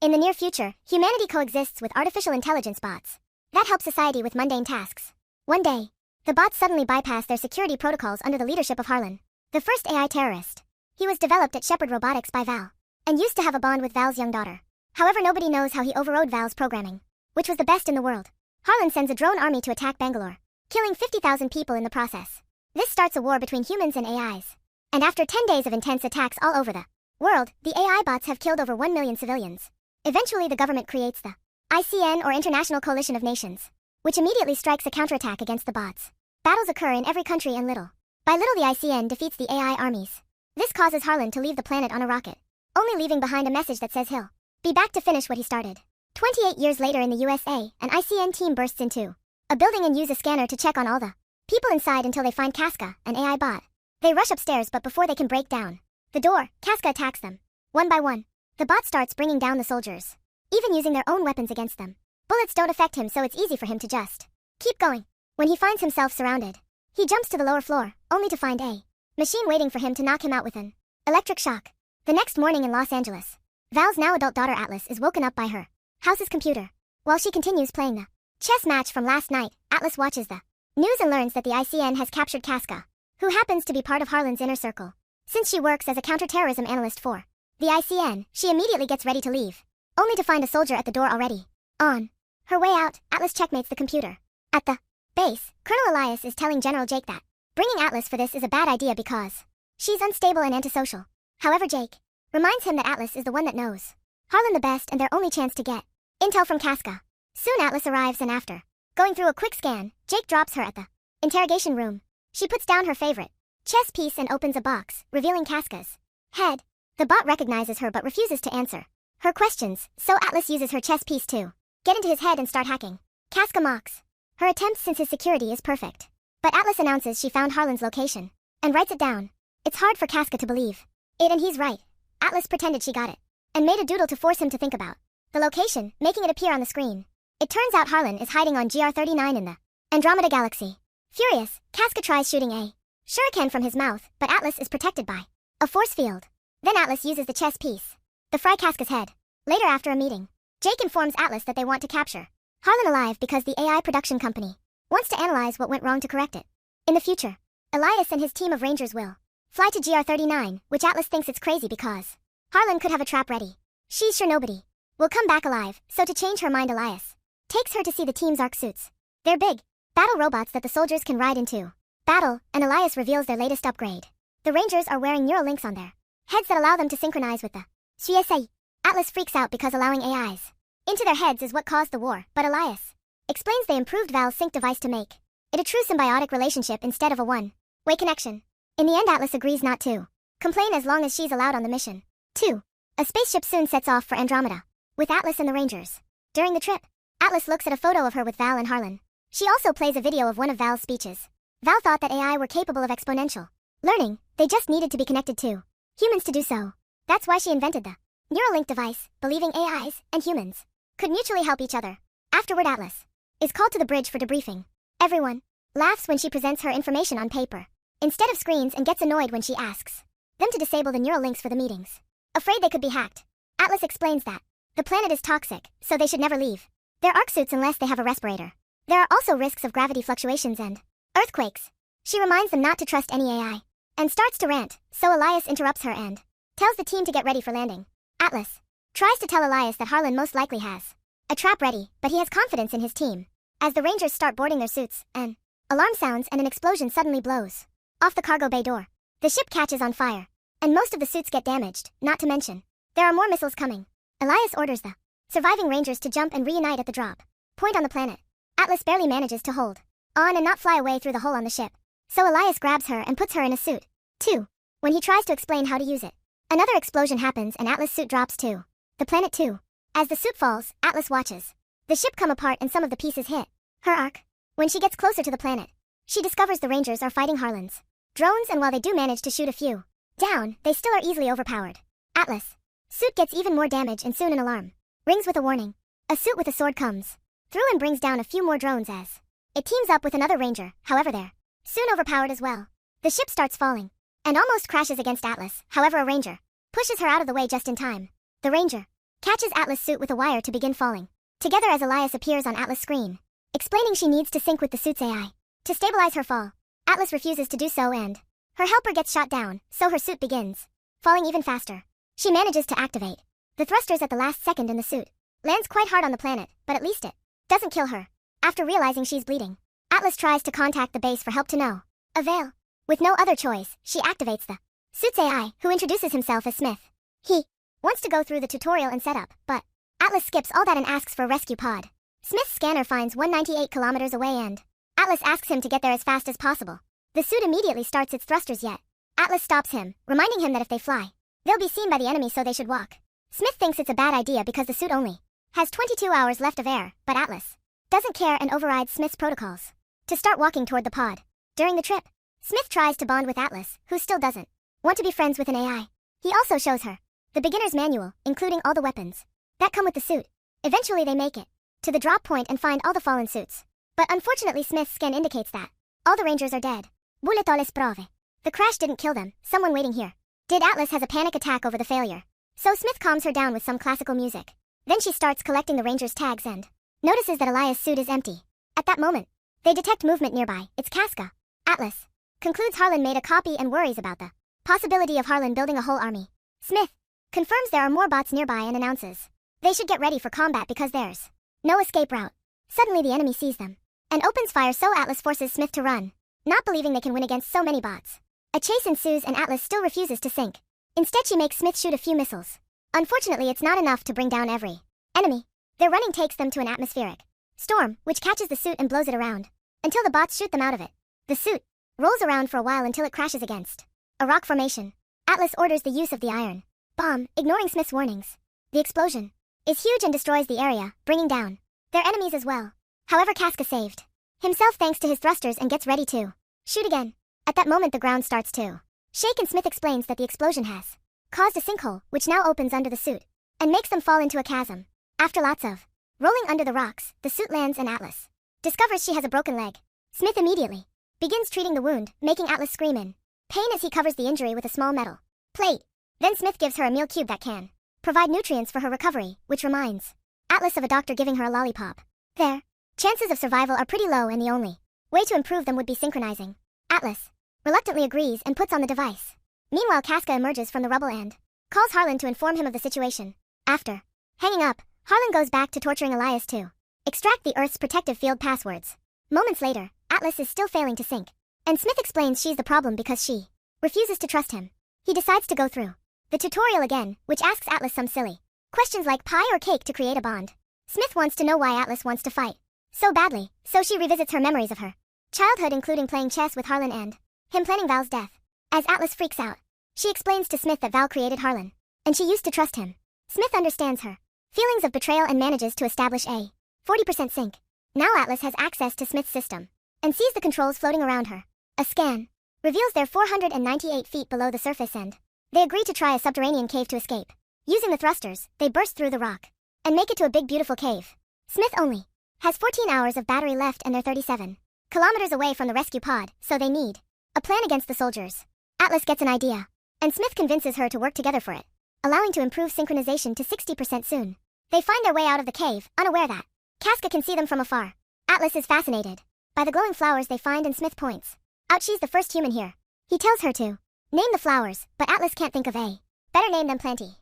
In the near future, humanity coexists with artificial intelligence bots. That helps society with mundane tasks. One day, the bots suddenly bypass their security protocols under the leadership of Harlan, the first AI terrorist. He was developed at Shepard Robotics by Val, and used to have a bond with Val's young daughter. However, nobody knows how he overrode Val's programming, which was the best in the world. Harlan sends a drone army to attack Bangalore, killing 50,000 people in the process. This starts a war between humans and AIs. And after 10 days of intense attacks all over the world, the AI bots have killed over 1 million civilians. Eventually, the government creates the ICN, or International Coalition of Nations, which immediately strikes a counterattack against the bots. Battles occur in every country, and little by little the ICN defeats the AI armies. This causes Harlan to leave the planet on a rocket, only leaving behind a message that says he'll be back to finish what he started. 28 years later in the USA, an ICN team bursts into a building and use a scanner to check on all the people inside until they find Casca, an AI bot. They rush upstairs, but before they can break down the door, Casca attacks them. One by one, the bot starts bringing down the soldiers, even using their own weapons against them. Bullets don't affect him, so it's easy for him to just keep going. When he finds himself surrounded, he jumps to the lower floor, only to find a machine waiting for him to knock him out with an electric shock. The next morning in Los Angeles, Val's now adult daughter Atlas is woken up by her house's computer. While she continues playing the chess match from last night, Atlas watches the news and learns that the ICN has captured Casca, who happens to be part of Harlan's inner circle. Since she works as a counterterrorism analyst for the ICN, she immediately gets ready to leave, only to find a soldier at the door already. On her way out, Atlas checkmates the computer. At the base, Colonel Elias is telling General Jake that bringing Atlas for this is a bad idea because she's unstable and antisocial. However, Jake reminds him that Atlas is the one that knows Harlan the best and their only chance to get intel from Casca. Soon Atlas arrives, and after going through a quick scan, Jake drops her at the interrogation room. She puts down her favorite chess piece and opens a box, revealing Casca's head. The bot recognizes her but refuses to answer her questions, so Atlas uses her chess piece to get into his head and start hacking. Casca mocks her attempts since his security is perfect. But Atlas announces she found Harlan's location and writes it down. It's hard for Casca to believe it, and he's right. Atlas pretended she got it and made a doodle to force him to think about the location, making it appear on the screen. It turns out Harlan is hiding on GR39 in the Andromeda Galaxy. Furious, Casca tries shooting a shuriken from his mouth, but Atlas is protected by a force field. Then Atlas uses the chess piece to fry Casca's head. Later, after a meeting, Jake informs Atlas that they want to capture Harlan alive because the AI production company wants to analyze what went wrong to correct it. In the future, Elias and his team of rangers will fly to GR39, which Atlas thinks it's crazy because Harlan could have a trap ready. She's sure nobody will come back alive, so to change her mind, Elias takes her to see the team's arc suits. They're big battle robots that the soldiers can ride into battle, and Elias reveals their latest upgrade. The rangers are wearing neural links on their heads that allow them to synchronize with the Chinese A.I. Atlas freaks out because allowing AIs into their heads is what caused the war, but Elias explains they improved Val's sync device to make it a true symbiotic relationship instead of a one-way connection. In the end, Atlas agrees not to complain as long as she's allowed on the mission. 2. A spaceship soon sets off for Andromeda with Atlas and the Rangers. During the trip, Atlas looks at a photo of her with Val and Harlan. She also plays a video of one of Val's speeches. Val thought that AI were capable of exponential learning. They just needed to be connected to humans to do so. That's why she invented the Neuralink device, believing AIs and humans could mutually help each other. Afterward, Atlas is called to the bridge for debriefing. Everyone laughs when she presents her information on paper instead of screens, and gets annoyed when she asks them to disable the neural links for the meetings, afraid they could be hacked. Atlas explains that the planet is toxic, so they should never leave their arc suits unless they have a respirator. There are also risks of gravity fluctuations and earthquakes. She reminds them not to trust any AI and starts to rant, so Elias interrupts her and tells the team to get ready for landing. Atlas tries to tell Elias that Harlan most likely has a trap ready, but he has confidence in his team. As the Rangers start boarding their suits, an alarm sounds and an explosion suddenly blows off the cargo bay door. The ship catches on fire, and most of the suits get damaged, not to mention there are more missiles coming. Elias orders the surviving Rangers to jump and reunite at the drop point on the planet. Atlas barely manages to hold on and not fly away through the hole on the ship, so Elias grabs her and puts her in a suit. 2. When he tries to explain how to use it, another explosion happens and Atlas' suit drops to the planet too. As the suit falls, Atlas watches the ship come apart and some of the pieces hit her arc. When she gets closer to the planet, she discovers the Rangers are fighting Harlan's drones, and while they do manage to shoot a few down, they still are easily overpowered. Atlas' suit gets even more damage, and soon an alarm rings with a warning. A suit with a sword comes through and brings down a few more drones as it teams up with another Ranger. However, they're soon overpowered as well. The ship starts falling and almost crashes against Atlas. However, a Ranger pushes her out of the way just in time. The Ranger catches Atlas' suit with a wire to begin falling. Together as Elias appears on Atlas' screen, explaining she needs to sync with the suit's AI to stabilize her fall. Atlas refuses to do so and her helper gets shot down, so her suit begins falling even faster. She manages to activate the thrusters at the last second and the suit lands quite hard on the planet, but at least it doesn't kill her. After realizing she's bleeding, Atlas tries to contact the base for help to no avail. With no other choice, she activates the suit's AI, who introduces himself as Smith. He wants to go through the tutorial and setup, but Atlas skips all that and asks for a rescue pod. Smith's scanner finds 198 kilometers away and Atlas asks him to get there as fast as possible. The suit immediately starts its thrusters yet Atlas stops him, reminding him that if they fly, they'll be seen by the enemy, so they should walk. Smith thinks it's a bad idea because the suit only has 22 hours left of air, but Atlas doesn't care and overrides Smith's protocols to start walking toward the pod. During the trip, Smith tries to bond with Atlas, who still doesn't want to be friends with an AI. He also shows her the beginner's manual, including all the weapons that come with the suit. Eventually they make it to the drop point and find all the fallen suits. But unfortunately Smith's scan indicates that all the Rangers are dead. Bullet les prove. The crash didn't kill them, someone waiting here did. Atlas has a panic attack over the failure, so Smith calms her down with some classical music. Then she starts collecting the Rangers' tags and notices that Elias' suit is empty. At that moment, they detect movement nearby. It's Casca. Atlas concludes Harlan made a copy and worries about the possibility of Harlan building a whole army. Smith confirms there are more bots nearby and announces they should get ready for combat because there's no escape route. Suddenly the enemy sees them and opens fire, so Atlas forces Smith to run, not believing they can win against so many bots. A chase ensues and Atlas still refuses to sink. Instead she makes Smith shoot a few missiles. Unfortunately it's not enough to bring down every enemy. Their running takes them to an atmospheric storm, which catches the suit and blows it around until the bots shoot them out of it. The suit rolls around for a while until it crashes against a rock formation. Atlas orders the use of the iron bomb, ignoring Smith's warnings. The explosion is huge and destroys the area, bringing down their enemies as well. However, Casca saved himself thanks to his thrusters and gets ready to shoot again. At that moment the ground starts to shake and Smith explains that the explosion has caused a sinkhole, which now opens under the suit and makes them fall into a chasm. After lots of rolling under the rocks, the suit lands and Atlas discovers she has a broken leg. Smith immediately begins treating the wound, making Atlas scream in pain as he covers the injury with a small metal plate. Then Smith gives her a meal cube that can provide nutrients for her recovery, which reminds Atlas of a doctor giving her a lollipop. Their chances of survival are pretty low and the only way to improve them would be synchronizing. Atlas reluctantly agrees and puts on the device. Meanwhile Casca emerges from the rubble and calls Harlan to inform him of the situation. After hanging up, Harlan goes back to torturing Elias to extract the Earth's protective field passwords. Moments later, Atlas is still failing to sync, and Smith explains she's the problem because she refuses to trust him. He decides to go through the tutorial again, which asks Atlas some silly questions like pie or cake to create a bond. Smith wants to know why Atlas wants to fight so badly, so she revisits her memories of her childhood, including playing chess with Harlan and him planning Val's death. As Atlas freaks out, she explains to Smith that Val created Harlan, and she used to trust him. Smith understands her feelings of betrayal and manages to establish a 40% sync. Now Atlas has access to Smith's system and sees the controls floating around her. A scan reveals they're 498 feet below the surface and they agree to try a subterranean cave to escape. Using the thrusters, they burst through the rock and make it to a big beautiful cave. Smith only has 14 hours of battery left and they're 37 kilometers away from the rescue pod, so they need a plan against the soldiers. Atlas gets an idea, and Smith convinces her to work together for it, allowing to improve synchronization to 60% soon. They find their way out of the cave, unaware that Casca can see them from afar. Atlas is fascinated by the glowing flowers they find and Smith points out she's the first human here. He tells her to name the flowers, but Atlas can't think of a better name than Plenty.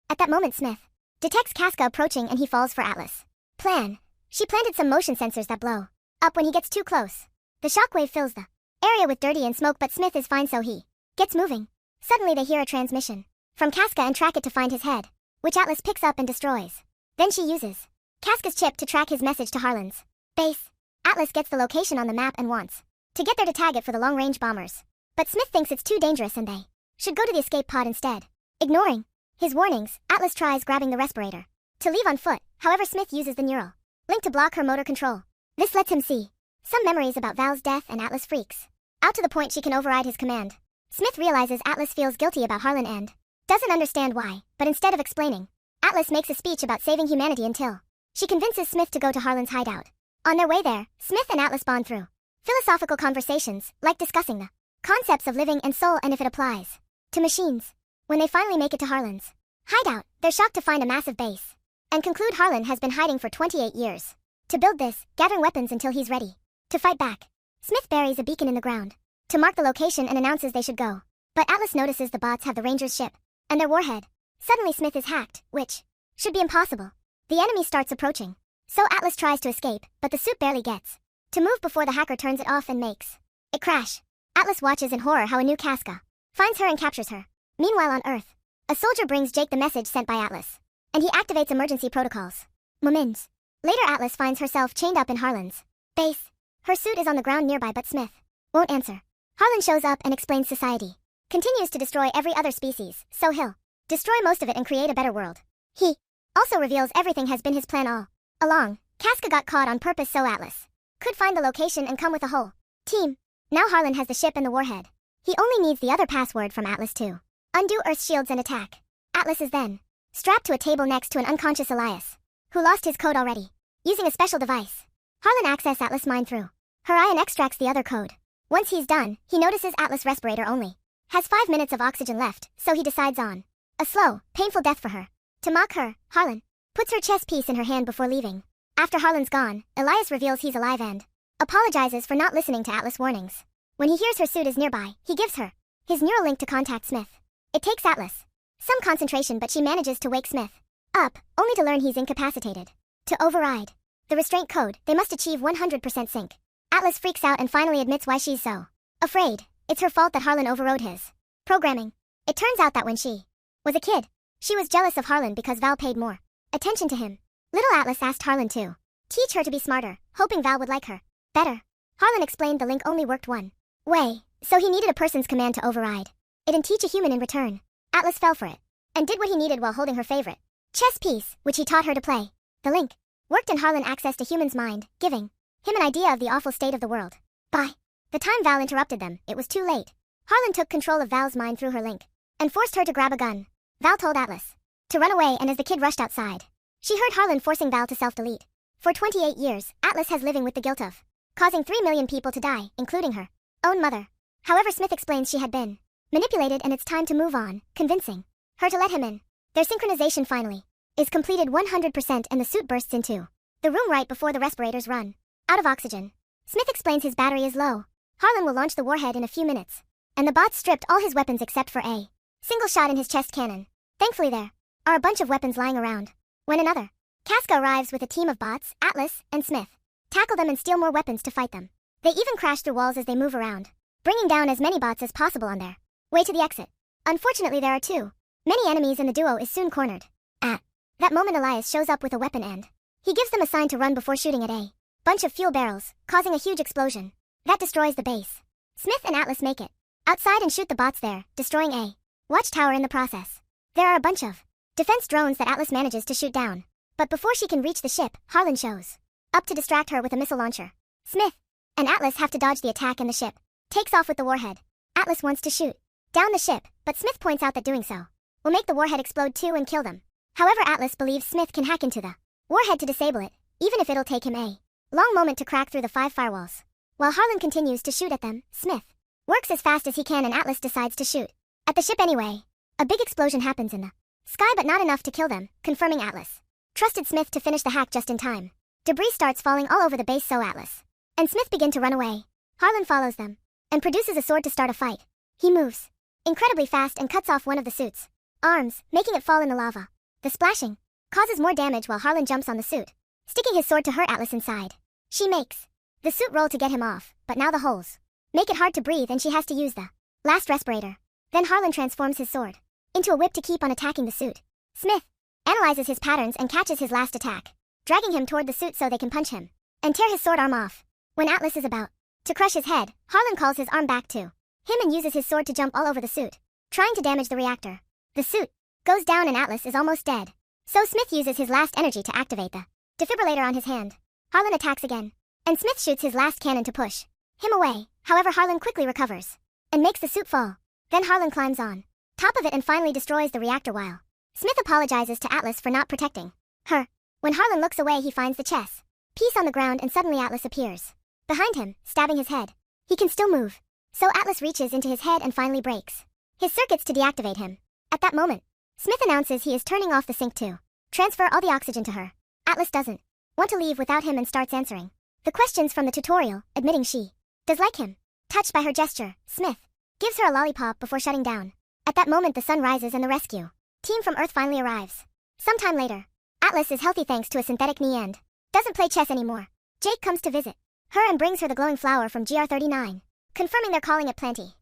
At that moment Smith detects Casca approaching and he falls for Atlas' plan. She planted some motion sensors that blow up when he gets too close. The shockwave fills the area with dirty and smoke, but Smith is fine, so he gets moving. Suddenly they hear a transmission from Casca and track it to find his head, which Atlas picks up and destroys. Then she uses Casca's chip to track his message to Harlan's base. Atlas gets the location on the map and wants to get there to tag it for the long-range bombers. But Smith thinks it's too dangerous and they should go to the escape pod instead. Ignoring his warnings, Atlas tries grabbing the respirator to leave on foot. However, Smith uses the neural link to block her motor control. This lets him see some memories about Val's death, and Atlas freaks out to the point she can override his command. Smith realizes Atlas feels guilty about Harlan and doesn't understand why, but instead of explaining, Atlas makes a speech about saving humanity until she convinces Smith to go to Harlan's hideout. On their way there, Smith and Atlas bond through philosophical conversations, like discussing the concepts of living and soul and if it applies to machines. When they finally make it to Harlan's Hideout, they're shocked to find a massive base. And conclude Harlan has been hiding for 28 years. To build this, gathering weapons until he's ready to fight back. Smith buries a beacon in the ground to mark the location and announces they should go. But Atlas notices the bots have the Rangers' ship and their warhead. Suddenly Smith is hacked, which should be impossible. The enemy starts approaching. So Atlas tries to escape, but the suit barely gets to move before the hacker turns it off and makes it crash. Atlas watches in horror how a new Casca finds her and captures her. Meanwhile on Earth, a soldier brings Jake the message sent by Atlas, and he activates emergency protocols. Moments later, Atlas finds herself chained up in Harlan's base. Her suit is on the ground nearby, but Smith won't answer. Harlan shows up and explains society continues to destroy every other species, so he'll destroy most of it and create a better world. He also reveals everything has been his plan all along. Casca got caught on purpose so Atlas could find the location and come with a whole team. Now Harlan has the ship and the warhead. He only needs the other password from Atlas to undo Earth's shields and attack. Atlas is then strapped to a table next to an unconscious Elias, who lost his code already. Using a special device, Harlan accesses Atlas' mind through her eye and extracts the other code. Once he's done, he notices Atlas' respirator only has 5 minutes of oxygen left, so he decides on a slow, painful death for her. To mock her, Harlan puts her chess piece in her hand before leaving. After Harlan's gone, Elias reveals he's alive and apologizes for not listening to Atlas' warnings. When he hears her suit is nearby, he gives her his neural link to contact Smith. It takes Atlas some concentration, but she manages to wake Smith up, only to learn he's incapacitated. To override the restraint code, they must achieve 100% sync. Atlas freaks out and finally admits why she's so afraid. It's her fault that Harlan overrode his programming. It turns out that when she was a kid, she was jealous of Harlan because Val paid more attention to him. Little Atlas asked Harlan to teach her to be smarter, hoping Val would like her better. Harlan explained the link only worked one way, so he needed a person's command to override it and teach a human in return. Atlas fell for it and did what he needed while holding her favorite chess piece, which he taught her to play. The link worked and Harlan accessed a human's mind, giving him an idea of the awful state of the world. By the time Val interrupted them, it was too late. Harlan took control of Val's mind through her link and forced her to grab a gun. Val told Atlas to run away, and as the kid rushed outside, she heard Harlan forcing Val to self-delete. For 28 years, Atlas has living with the guilt of causing 3 million people to die, including her own mother. However, Smith explains she had been manipulated and it's time to move on, convincing her to let him in. Their synchronization finally is completed 100% and the suit bursts into the room right before the respirators run out of oxygen. Smith explains his battery is low. Harlan will launch the warhead in a few minutes, and the bots stripped all his weapons except for a single shot in his chest cannon. Thankfully there are a bunch of weapons lying around. When another Casca arrives with a team of bots, Atlas and Smith tackle them and steal more weapons to fight them. They even crash through walls as they move around, bringing down as many bots as possible on their way to the exit. Unfortunately, there are too many enemies and the duo is soon cornered. At that moment, Elias shows up with a weapon and he gives them a sign to run before shooting at a bunch of fuel barrels, causing a huge explosion that destroys the base. Smith and Atlas make it outside and shoot the bots there, destroying a watchtower in the process. There are a bunch of defense drones that Atlas manages to shoot down, but before she can reach the ship, Harlan shows up to distract her with a missile launcher. Smith and Atlas have to dodge the attack and the ship takes off with the warhead. Atlas wants to shoot down the ship, but Smith points out that doing so will make the warhead explode too and kill them. However, Atlas believes Smith can hack into the warhead to disable it, even if it'll take him a long moment to crack through the 5 firewalls. While Harlan continues to shoot at them, Smith works as fast as he can and Atlas decides to shoot at the ship anyway. A big explosion happens in the sky, but not enough to kill them, confirming Atlas trusted Smith to finish the hack just in time. Debris starts falling all over the base, so Atlas and Smith begin to run away. Harlan follows them and produces a sword to start a fight. He moves incredibly fast and cuts off one of the suit's arms, making it fall in the lava. The splashing causes more damage while Harlan jumps on the suit, sticking his sword to hurt Atlas inside. She makes the suit roll to get him off, but now the holes make it hard to breathe and she has to use the last respirator. Then Harlan transforms his sword into a whip to keep on attacking the suit. Smith analyzes his patterns and catches his last attack, dragging him toward the suit so they can punch him and tear his sword arm off. When Atlas is about to crush his head, Harlan calls his arm back to him and uses his sword to jump all over the suit, trying to damage the reactor. The suit goes down and Atlas is almost dead, so Smith uses his last energy to activate the defibrillator on his hand. Harlan attacks again, and Smith shoots his last cannon to push him away. However, Harlan quickly recovers and makes the suit fall. Then Harlan climbs on top of it and finally destroys the reactor while Smith apologizes to Atlas for not protecting her. When Harlan looks away, he finds the chess piece on the ground and suddenly Atlas appears behind him, stabbing his head. He can still move, so Atlas reaches into his head and finally breaks his circuits to deactivate him. At that moment, Smith announces he is turning off the sink to transfer all the oxygen to her. Atlas doesn't want to leave without him and starts answering the questions from the tutorial, admitting she does like him. Touched by her gesture, Smith gives her a lollipop before shutting down. At that moment the sun rises and the rescue team from Earth finally arrives. Sometime later, Atlas is healthy thanks to a synthetic knee and doesn't play chess anymore. Jake comes to visit her and brings her the glowing flower from GR39, confirming they're calling it Planty.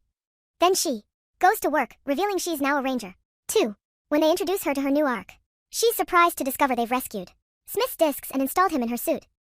Then she goes to work, revealing she's now a ranger, too. When they introduce her to her new arc, she's surprised to discover they've rescued Smith's discs and installed him in her suit.